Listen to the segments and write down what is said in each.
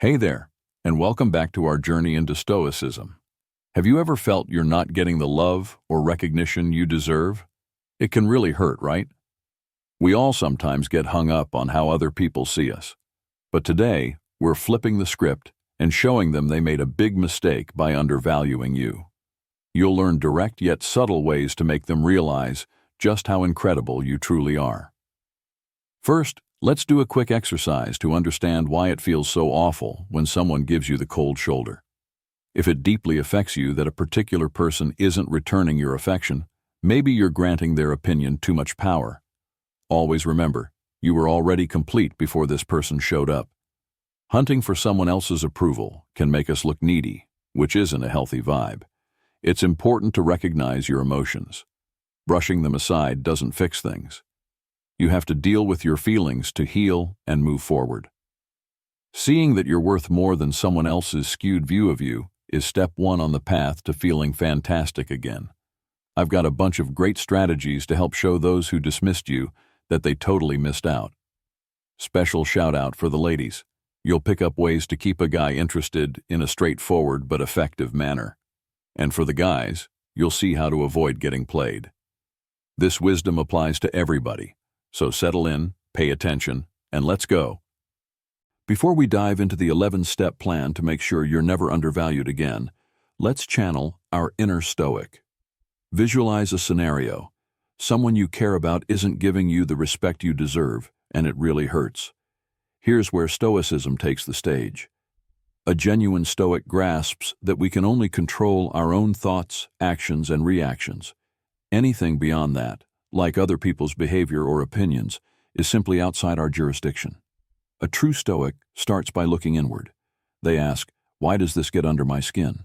Hey there, and welcome back to our journey into Stoicism. Have you ever felt you're not getting the love or recognition you deserve? It can really hurt, right? We all sometimes get hung up on how other people see us. But today, we're flipping the script and showing them they made a big mistake by undervaluing you. You'll learn direct yet subtle ways to make them realize just how incredible you truly are. First, let's do a quick exercise to understand why it feels so awful when someone gives you the cold shoulder. If it deeply affects you that a particular person isn't returning your affection, maybe you're granting their opinion too much power. Always remember, you were already complete before this person showed up. Hunting for someone else's approval can make us look needy, which isn't a healthy vibe. It's important to recognize your emotions. Brushing them aside doesn't fix things. You have to deal with your feelings to heal and move forward. Seeing that you're worth more than someone else's skewed view of you is step one on the path to feeling fantastic again. I've got a bunch of great strategies to help show those who dismissed you that they totally missed out. Special shout out for the ladies. You'll pick up ways to keep a guy interested in a straightforward but effective manner. And for the guys, you'll see how to avoid getting played. This wisdom applies to everybody. So settle in, pay attention, and let's go. Before we dive into the 11-step plan to make sure you're never undervalued again, let's channel our inner Stoic. Visualize a scenario. Someone you care about isn't giving you the respect you deserve, and it really hurts. Here's where Stoicism takes the stage. A genuine Stoic grasps that we can only control our own thoughts, actions, and reactions. Anything beyond that, like other people's behavior or opinions, is simply outside our jurisdiction. A true Stoic starts by looking inward. They ask, why does this get under my skin?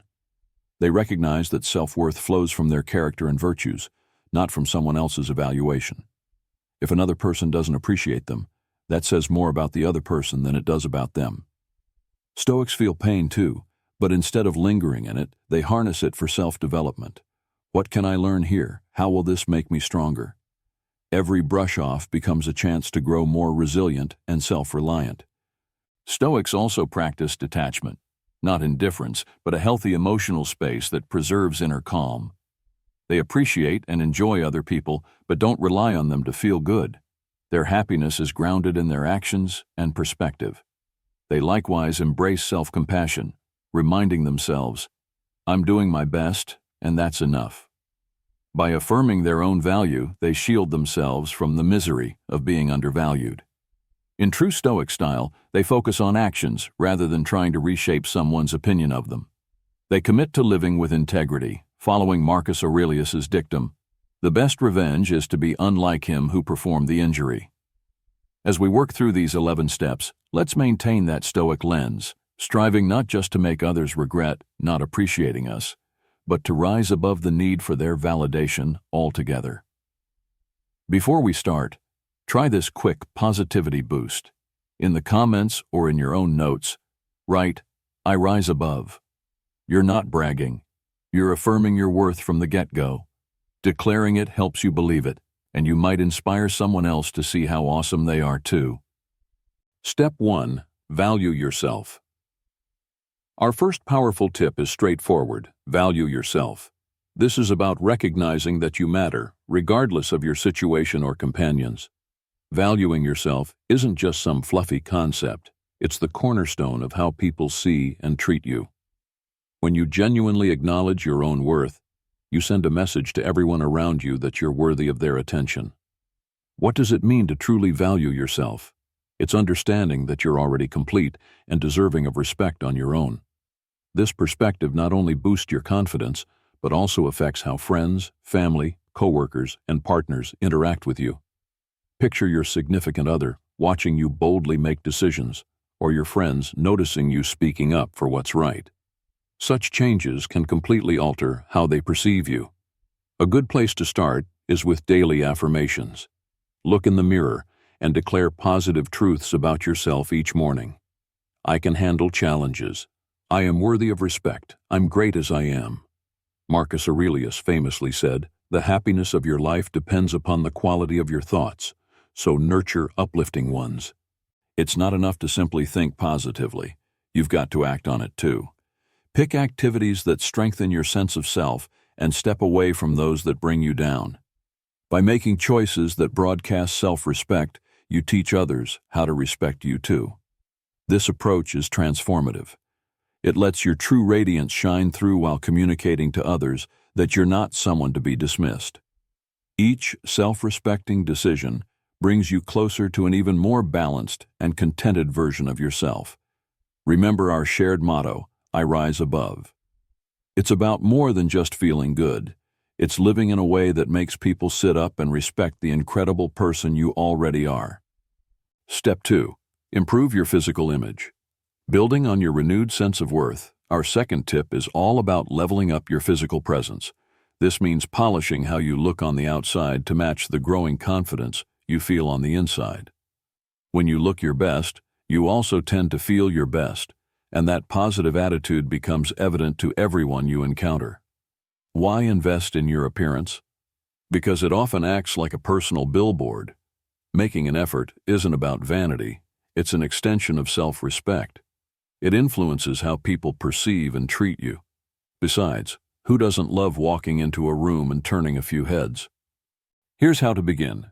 They recognize that self-worth flows from their character and virtues, not from someone else's evaluation. If another person doesn't appreciate them, that says more about the other person than it does about them. Stoics feel pain too, but instead of lingering in it, they harness it for self-development. What can I learn here? How will this make me stronger? Every brush-off becomes a chance to grow more resilient and self-reliant. Stoics also practice detachment, not indifference, but a healthy emotional space that preserves inner calm. They appreciate and enjoy other people, but don't rely on them to feel good. Their happiness is grounded in their actions and perspective. They likewise embrace self-compassion, reminding themselves, I'm doing my best, and that's enough. By affirming their own value, they shield themselves from the misery of being undervalued. In true Stoic style, they focus on actions rather than trying to reshape someone's opinion of them. They commit to living with integrity, following Marcus Aurelius's dictum, the best revenge is to be unlike him who performed the injury. As we work through these 11 steps, let's maintain that Stoic lens, striving not just to make others regret not appreciating us, but to rise above the need for their validation altogether. Before we start, try this quick positivity boost. In the comments or in your own notes, write, I rise above. You're not bragging. You're affirming your worth from the get-go. Declaring it helps you believe it, and you might inspire someone else to see how awesome they are too. Step 1. Value yourself. Our first powerful tip is straightforward. Value yourself. This is about recognizing that you matter, regardless of your situation or companions. Valuing yourself isn't just some fluffy concept. It's the cornerstone of how people see and treat you. When you genuinely acknowledge your own worth, you send a message to everyone around you that you're worthy of their attention. What does it mean to truly value yourself? It's understanding that you're already complete and deserving of respect on your own. This perspective not only boosts your confidence, but also affects how friends, family, coworkers, and partners interact with you. Picture your significant other watching you boldly make decisions, or your friends noticing you speaking up for what's right. Such changes can completely alter how they perceive you. A good place to start is with daily affirmations. Look in the mirror and declare positive truths about yourself each morning. I can handle challenges. I am worthy of respect. I'm great as I am. Marcus Aurelius famously said, the happiness of your life depends upon the quality of your thoughts, so nurture uplifting ones. It's not enough to simply think positively. you've got to act on it too. Pick activities that strengthen your sense of self and step away from those that bring you down. By making choices that broadcast self-respect, you teach others how to respect you too. This approach is transformative. It lets your true radiance shine through while communicating to others that you're not someone to be dismissed. Each self-respecting decision brings you closer to an even more balanced and contented version of yourself. Remember our shared motto, I rise above. It's about more than just feeling good. It's living in a way that makes people sit up and respect the incredible person you already are. Step 2. Improve your physical image. Building on your renewed sense of worth, our second tip is all about leveling up your physical presence. This means polishing how you look on the outside to match the growing confidence you feel on the inside. When you look your best, you also tend to feel your best, and that positive attitude becomes evident to everyone you encounter. Why invest in your appearance? Because it often acts like a personal billboard. Making an effort isn't about vanity, it's an extension of self-respect. It influences how people perceive and treat you. Besides, who doesn't love walking into a room and turning a few heads? Here's how to begin.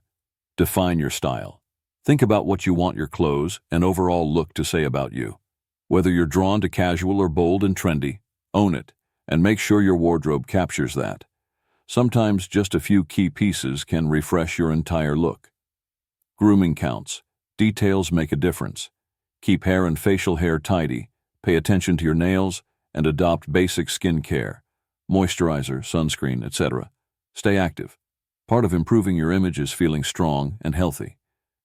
Define your style. Think about what you want your clothes and overall look to say about you. Whether you're drawn to casual or bold and trendy, own it, and make sure your wardrobe captures that. Sometimes just a few key pieces can refresh your entire look. Grooming counts. Details make a difference. Keep hair and facial hair tidy, pay attention to your nails, and adopt basic skin care. Moisturizer, sunscreen, etc. Stay active. Part of improving your image is feeling strong and healthy.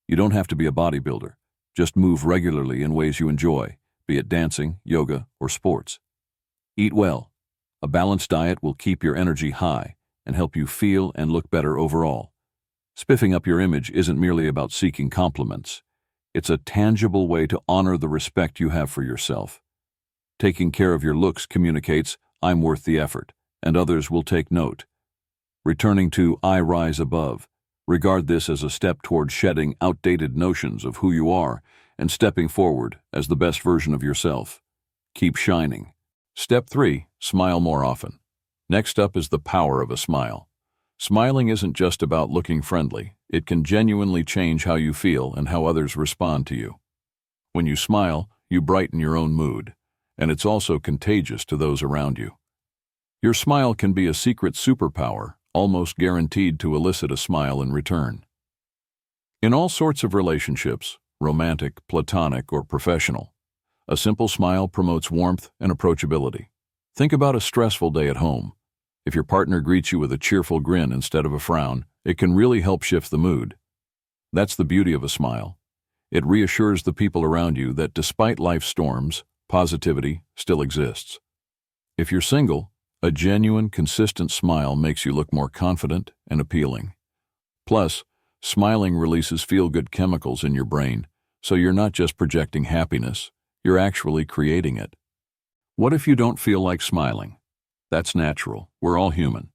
You don't have to be a bodybuilder. Just move regularly in ways you enjoy, be it dancing, yoga, or sports. Eat well. A balanced diet will keep your energy high and help you feel and look better overall. Spiffing up your image isn't merely about seeking compliments. It's a tangible way to honor the respect you have for yourself. Taking care of your looks communicates, I'm worth the effort, and others will take note. Returning to I rise above, regard this as a step toward shedding outdated notions of who you are and stepping forward as the best version of yourself. Keep shining. Step 3. Smile more often. Next up is the power of a smile. Smiling isn't just about looking friendly. It can genuinely change how you feel and how others respond to you. When you smile, you brighten your own mood, and it's also contagious to those around you. Your smile can be a secret superpower, almost guaranteed to elicit a smile in return. In all sorts of relationships, romantic, platonic, or professional, a simple smile promotes warmth and approachability. Think about a stressful day at home. If your partner greets you with a cheerful grin instead of a frown, it can really help shift the mood. That's the beauty of a smile. It reassures the people around you that despite life's storms, positivity still exists. If you're single, a genuine, consistent smile makes you look more confident and appealing. Plus, smiling releases feel-good chemicals in your brain, so you're not just projecting happiness, you're actually creating it. What if you don't feel like smiling? That's natural. We're all human.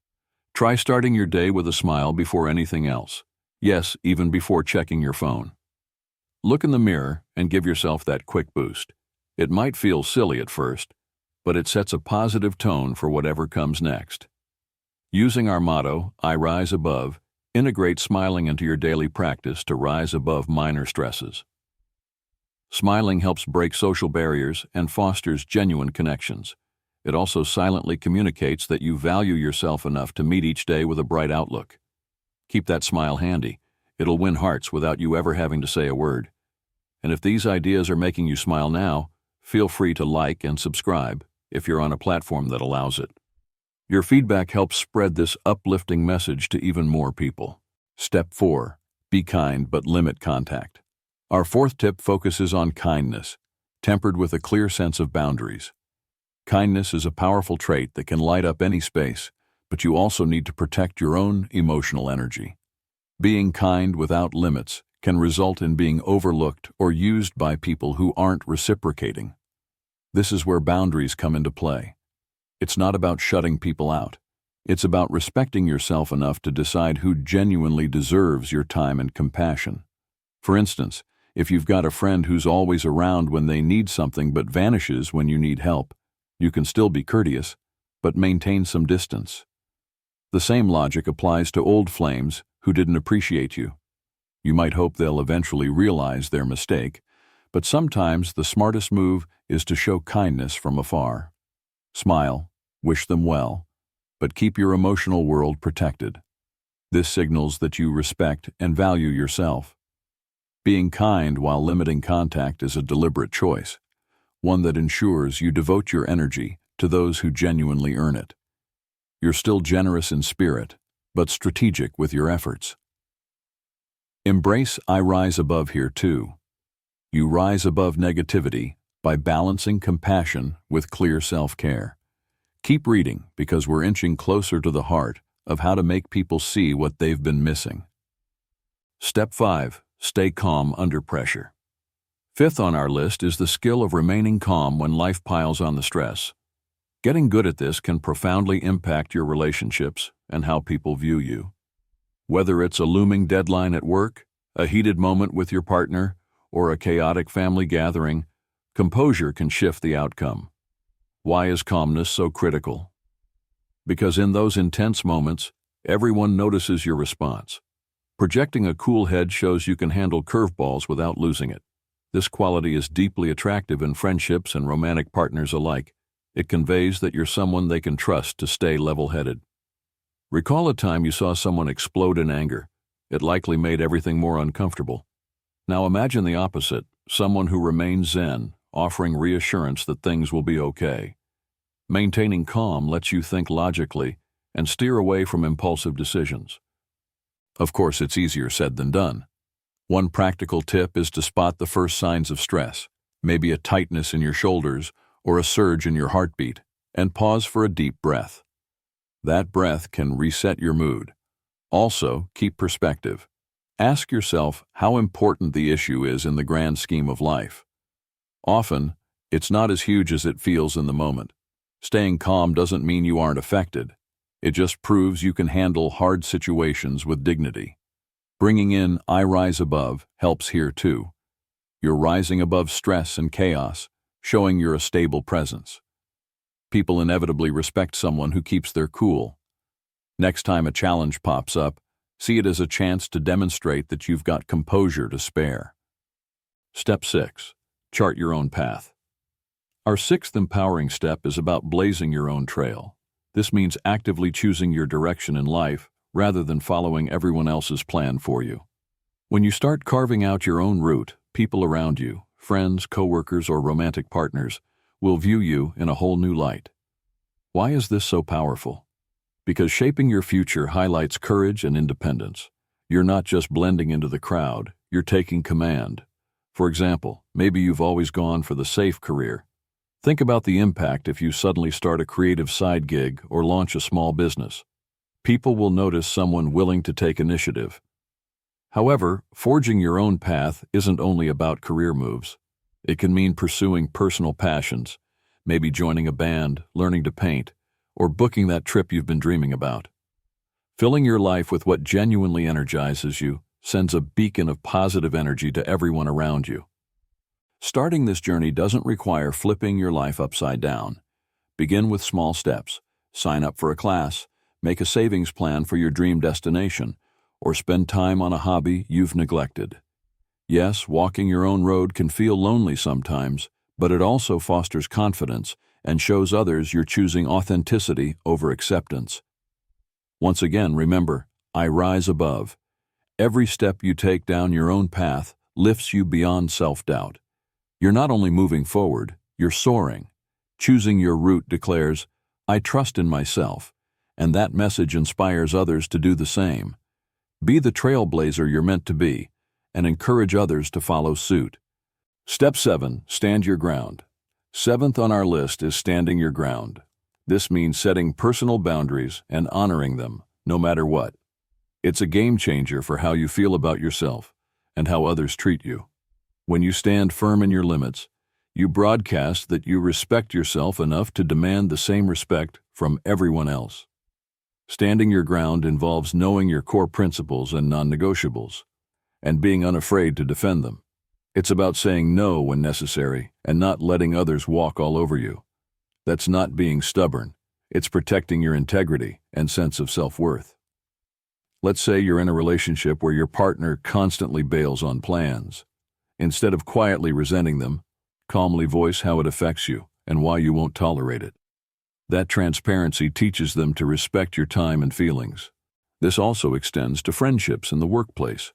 Try starting your day with a smile before anything else. Yes, even before checking your phone. Look in the mirror and give yourself that quick boost. It might feel silly at first, but it sets a positive tone for whatever comes next. Using our motto, I rise above, integrate smiling into your daily practice to rise above minor stresses. Smiling helps break social barriers and fosters genuine connections. It also silently communicates that you value yourself enough to meet each day with a bright outlook. Keep that smile handy. It'll win hearts without you ever having to say a word. And if these ideas are making you smile now, feel free to like and subscribe if you're on a platform that allows it. Your feedback helps spread this uplifting message to even more people. Step 4. Be kind but limit contact. Our fourth tip focuses on kindness, tempered with a clear sense of boundaries. Kindness is a powerful trait that can light up any space, but you also need to protect your own emotional energy. Being kind without limits can result in being overlooked or used by people who aren't reciprocating. This is where boundaries come into play. It's not about shutting people out. It's about respecting yourself enough to decide who genuinely deserves your time and compassion. For instance, If you've got a friend who's always around when they need something but vanishes when you need help, you can still be courteous, but maintain some distance. The same logic applies to old flames who didn't appreciate you. You might hope they'll eventually realize their mistake, but sometimes the smartest move is to show kindness from afar. Smile, wish them well, but keep your emotional world protected. This signals that you respect and value yourself. Being kind while limiting contact is a deliberate choice, one that ensures you devote your energy to those who genuinely earn it. You're still generous in spirit, but strategic with your efforts. Embrace I rise above here too. You rise above negativity by balancing compassion with clear self-care. Keep reading because we're inching closer to the heart of how to make people see what they've been missing. Step 5. Stay calm under pressure. Fifth on our list is the skill of remaining calm when life piles on the stress. Getting good at this can profoundly impact your relationships and how people view you. Whether it's a looming deadline at work, a heated moment with your partner, or a chaotic family gathering, composure can shift the outcome. Why is calmness so critical? Because in those intense moments, everyone notices your response. Projecting a cool head shows you can handle curveballs without losing it. This quality is deeply attractive in friendships and romantic partners alike. It conveys that you're someone they can trust to stay level-headed. Recall a time you saw someone explode in anger. It likely made everything more uncomfortable. Now imagine the opposite, someone who remains zen, offering reassurance that things will be okay. Maintaining calm lets you think logically and steer away from impulsive decisions. Of course, it's easier said than done. One practical tip is to spot the first signs of stress, maybe a tightness in your shoulders or a surge in your heartbeat, and pause for a deep breath. That breath can reset your mood. Also, keep perspective. Ask yourself how important the issue is in the grand scheme of life. Often, it's not as huge as it feels in the moment. Staying calm doesn't mean you aren't affected. It just proves you can handle hard situations with dignity. Bringing in I rise above helps here too. You're rising above stress and chaos, showing you're a stable presence. People inevitably respect someone who keeps their cool. Next time a challenge pops up, see it as a chance to demonstrate that you've got composure to spare. Step 6. Chart your own path. Our sixth empowering step is about blazing your own trail. This means actively choosing your direction in life rather than following everyone else's plan for you. When you start carving out your own route, people around you, friends, coworkers, or romantic partners, will view you in a whole new light. Why is this so powerful? Because shaping your future highlights courage and independence. You're not just blending into the crowd, you're taking command. For example, maybe you've always gone for the safe career. Think about the impact if you suddenly start a creative side gig or launch a small business. People will notice someone willing to take initiative. However, forging your own path isn't only about career moves. It can mean pursuing personal passions, maybe joining a band, learning to paint, or booking that trip you've been dreaming about. Filling your life with what genuinely energizes you sends a beacon of positive energy to everyone around you. Starting this journey doesn't require flipping your life upside down. Begin with small steps. Sign up for a class, make a savings plan for your dream destination, or spend time on a hobby you've neglected. Yes, walking your own road can feel lonely sometimes, but it also fosters confidence and shows others you're choosing authenticity over acceptance. Once again, remember, I rise above. Every step you take down your own path lifts you beyond self-doubt. You're not only moving forward, you're soaring. Choosing your route declares, I trust in myself, and that message inspires others to do the same. Be the trailblazer you're meant to be, and encourage others to follow suit. Step 7. Stand your ground. Seventh on our list is standing your ground. This means setting personal boundaries and honoring them, no matter what. It's a game changer for how you feel about yourself and how others treat you. When you stand firm in your limits, you broadcast that you respect yourself enough to demand the same respect from everyone else. Standing your ground involves knowing your core principles and non-negotiables, and being unafraid to defend them. It's about saying no when necessary and not letting others walk all over you. That's not being stubborn. It's protecting your integrity and sense of self-worth. Let's say you're in a relationship where your partner constantly bails on plans. Instead of quietly resenting them, calmly voice how it affects you and why you won't tolerate it. That transparency teaches them to respect your time and feelings. This also extends to friendships in the workplace.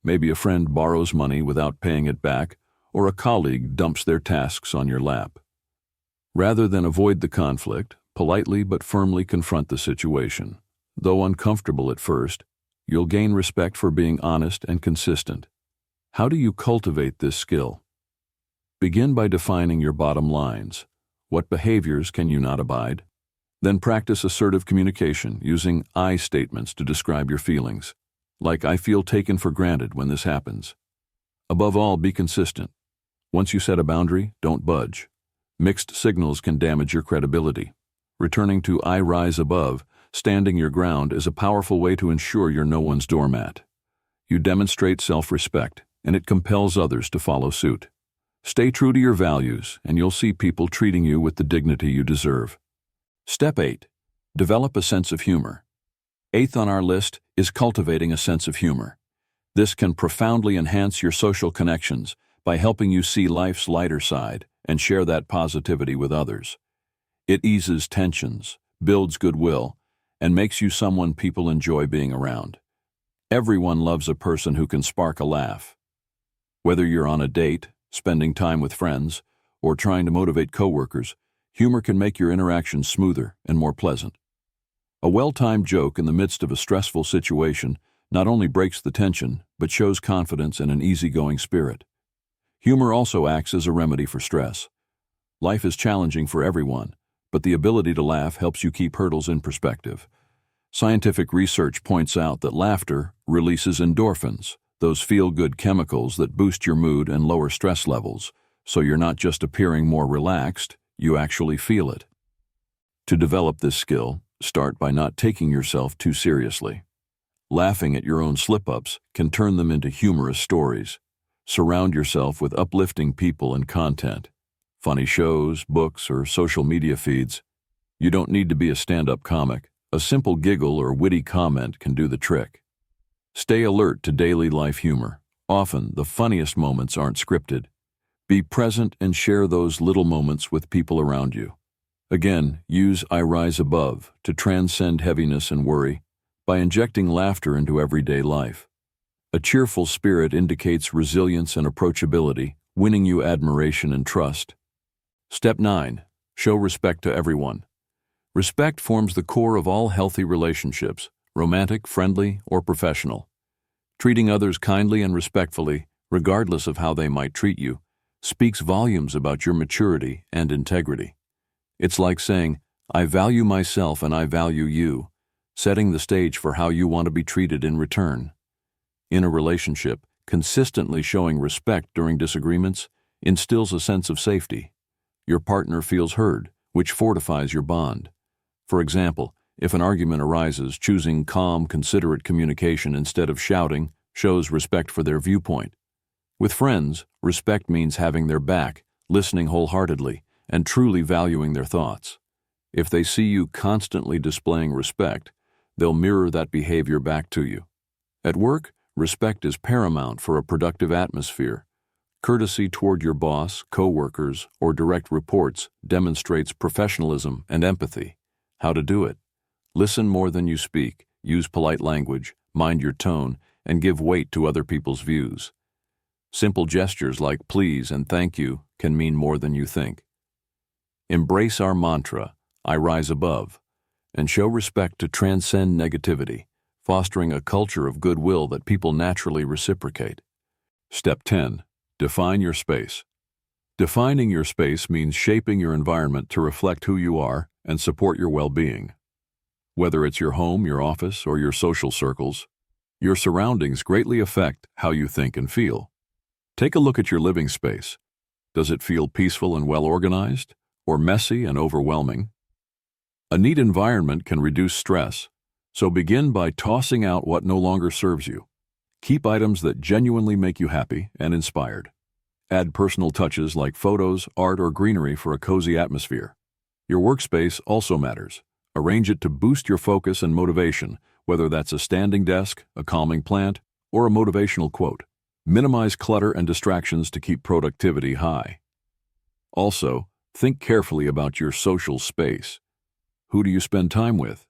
Maybe a friend borrows money without paying it back, or a colleague dumps their tasks on your lap. Rather than avoid the conflict, politely but firmly confront the situation. Though uncomfortable at first, you'll gain respect for being honest and consistent. How do you cultivate this skill? Begin by defining your bottom lines. What behaviors can you not abide? Then practice assertive communication using I statements to describe your feelings, like I feel taken for granted when this happens. Above all, be consistent. Once you set a boundary, don't budge. Mixed signals can damage your credibility. Returning to I rise above, standing your ground is a powerful way to ensure you're no one's doormat. You demonstrate self-respect, and it compels others to follow suit. Stay true to your values, and you'll see people treating you with the dignity you deserve. Step 8. Develop a sense of humor. 8th on our list is cultivating a sense of humor. This can profoundly enhance your social connections by helping you see life's lighter side and share that positivity with others. It eases tensions, builds goodwill, and makes you someone people enjoy being around. Everyone loves a person who can spark a laugh. Whether you're on a date, spending time with friends, or trying to motivate coworkers, humor can make your interactions smoother and more pleasant. A well-timed joke in the midst of a stressful situation not only breaks the tension, but shows confidence and an easygoing spirit. Humor also acts as a remedy for stress. Life is challenging for everyone, but the ability to laugh helps you keep hurdles in perspective. Scientific research points out that laughter releases endorphins, those feel-good chemicals that boost your mood and lower stress levels, so you're not just appearing more relaxed, you actually feel it. To develop this skill, start by not taking yourself too seriously. Laughing at your own slip-ups can turn them into humorous stories. Surround yourself with uplifting people and content. Funny shows, books, or social media feeds. You don't need to be a stand-up comic. A simple giggle or witty comment can do the trick. Stay alert to daily life humor. Often, the funniest moments aren't scripted. Be present and share those little moments with people around you. Again, use I rise above to transcend heaviness and worry by injecting laughter into everyday life. A cheerful spirit indicates resilience and approachability, winning you admiration and trust. Step 9. Show respect to everyone. Respect forms the core of all healthy relationships, romantic, friendly, or professional. Treating others kindly and respectfully, regardless of how they might treat you, speaks volumes about your maturity and integrity. It's like saying, I value myself and I value you, setting the stage for how you want to be treated in return. In a relationship, consistently showing respect during disagreements instills a sense of safety. Your partner feels heard, which fortifies your bond. For example, if an argument arises, choosing calm, considerate communication instead of shouting shows respect for their viewpoint. With friends, respect means having their back, listening wholeheartedly, and truly valuing their thoughts. If they see you constantly displaying respect, they'll mirror that behavior back to you. At work, respect is paramount for a productive atmosphere. Courtesy toward your boss, coworkers, or direct reports demonstrates professionalism and empathy. How to do it? Listen more than you speak, use polite language, mind your tone, and give weight to other people's views. Simple gestures like please and thank you can mean more than you think. Embrace our mantra, I rise above, and show respect to transcend negativity, fostering a culture of goodwill that people naturally reciprocate. Step 10. Define your space. Defining your space means shaping your environment to reflect who you are and support your well-being. Whether it's your home, your office, or your social circles, your surroundings greatly affect how you think and feel. Take a look at your living space. Does it feel peaceful and well-organized, or messy and overwhelming? A neat environment can reduce stress, so begin by tossing out what no longer serves you. Keep items that genuinely make you happy and inspired. Add personal touches like photos, art, or greenery for a cozy atmosphere. Your workspace also matters. Arrange it to boost your focus and motivation, whether that's a standing desk, a calming plant, or a motivational quote. Minimize clutter and distractions to keep productivity high. Also, think carefully about your social space. Who do you spend time with?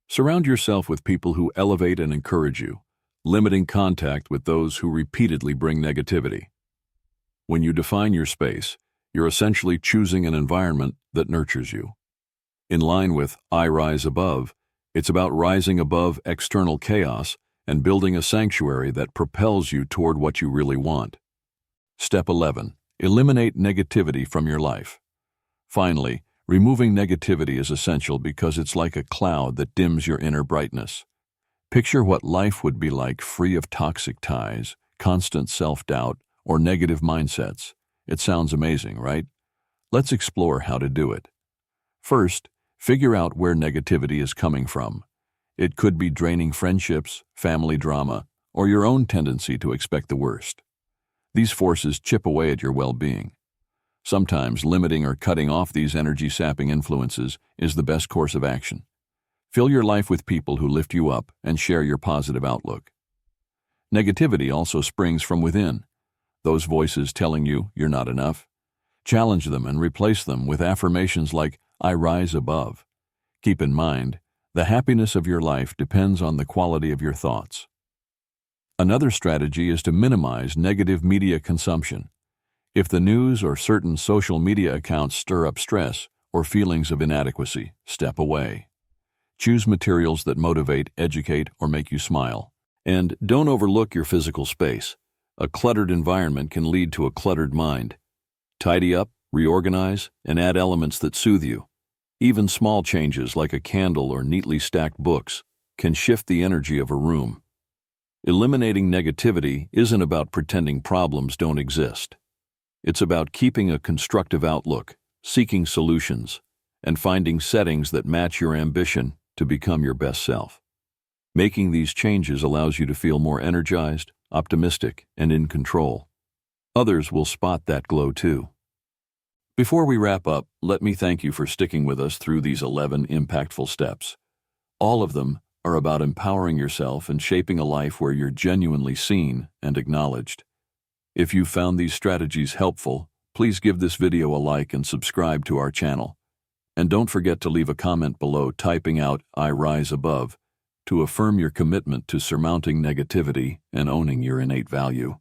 Surround yourself with people who elevate and encourage you, limiting contact with those who repeatedly bring negativity. When you define your space, you're essentially choosing an environment that nurtures you. In line with I Rise Above, it's about rising above external chaos and building a sanctuary that propels you toward what you really want. Step 11. Eliminate negativity from your life. Finally, removing negativity is essential because it's like a cloud that dims your inner brightness. Picture what life would be like free of toxic ties, constant self-doubt, or negative mindsets. It sounds amazing, right? Let's explore how to do it. First, figure out where negativity is coming from. It could be draining friendships, family drama, or your own tendency to expect the worst. These forces chip away at your well-being. Sometimes limiting or cutting off these energy-sapping influences is the best course of action. Fill your life with people who lift you up and share your positive outlook. Negativity also springs from within. Those voices telling you you're not enough. Challenge them and replace them with affirmations like, I rise above. Keep in mind, the happiness of your life depends on the quality of your thoughts. Another strategy is to minimize negative media consumption. If the news or certain social media accounts stir up stress or feelings of inadequacy, step away. Choose materials that motivate, educate, or make you smile. And don't overlook your physical space. A cluttered environment can lead to a cluttered mind. Tidy up, reorganize, and add elements that soothe you. Even small changes like a candle or neatly stacked books can shift the energy of a room. Eliminating negativity isn't about pretending problems don't exist. It's about keeping a constructive outlook, seeking solutions, and finding settings that match your ambition to become your best self. Making these changes allows you to feel more energized, optimistic, and in control. Others will spot that glow too. Before we wrap up, let me thank you for sticking with us through these 11 impactful steps. All of them are about empowering yourself and shaping a life where you're genuinely seen and acknowledged. If you found these strategies helpful, please give this video a like and subscribe to our channel. And don't forget to leave a comment below typing out I Rise Above to affirm your commitment to surmounting negativity and owning your innate value.